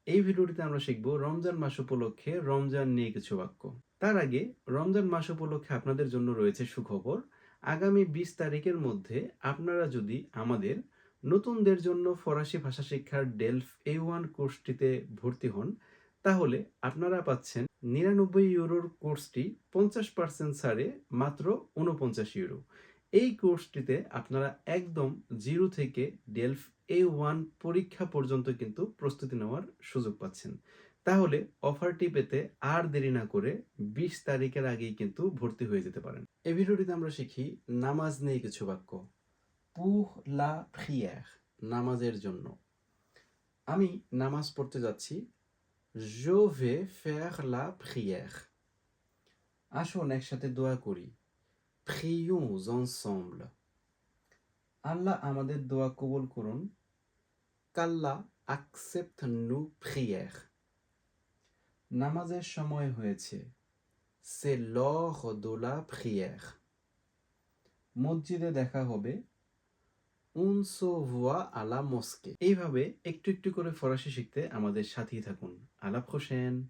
এই ভিডিওটিতে আমরা শিখব রমজান মাস উপলক্ষে রমজান নিয়ে কিছু বাক্য। তার আগে রমজান মাস উপলক্ষে আপনাদের জন্য রয়েছে সুখবর। আগামী ২০ তারিখের মধ্যে আপনারা যদি আমাদের নতুনদের জন্য ফরাসি ভাষা শিক্ষার ডেলফ A1 কোর্সটিতে ভর্তি হন, তাহলে আপনারা পাচ্ছেন ৯৯ ইউরোর কোর্সটি ৫০% ছাড়ে মাত্র ৪৯ ইউরো। এই কোর্সটিতে আপনারা একদম জিরো থেকে ডেলফ A1 পরীক্ষা পর্যন্ত কিন্তু প্রস্তুতি নেওয়ার সুযোগ পাচ্ছেন। তাহলে অফারটি পেতে আর দেরি না করে ২০ তারিখের আগেই কিন্তু ভর্তি হয়ে যেতে পারেন। এই ভিডিওটিতে আমরা শিখি নামাজ নিয়ে কিছু বাক্য। pour la prière, নামাজের জন্য। আমি নামাজ পড়তে যাচ্ছি। je vais faire la prière. আসুন একসাথে দোয়া করি। prions ensemble. আল্লাহ আমাদের দোয়া কবুল করুন। qu'Allah accepte nos prières. নামাজের সময় হয়েছে। c'est l'heure de la prière. মসজিদে দেখা হবে। on se voit à la mosquée. এইভাবে একটু একটু করে ফরাসি শিখতে আমাদের সাথেই থাকুন। à la prochaine.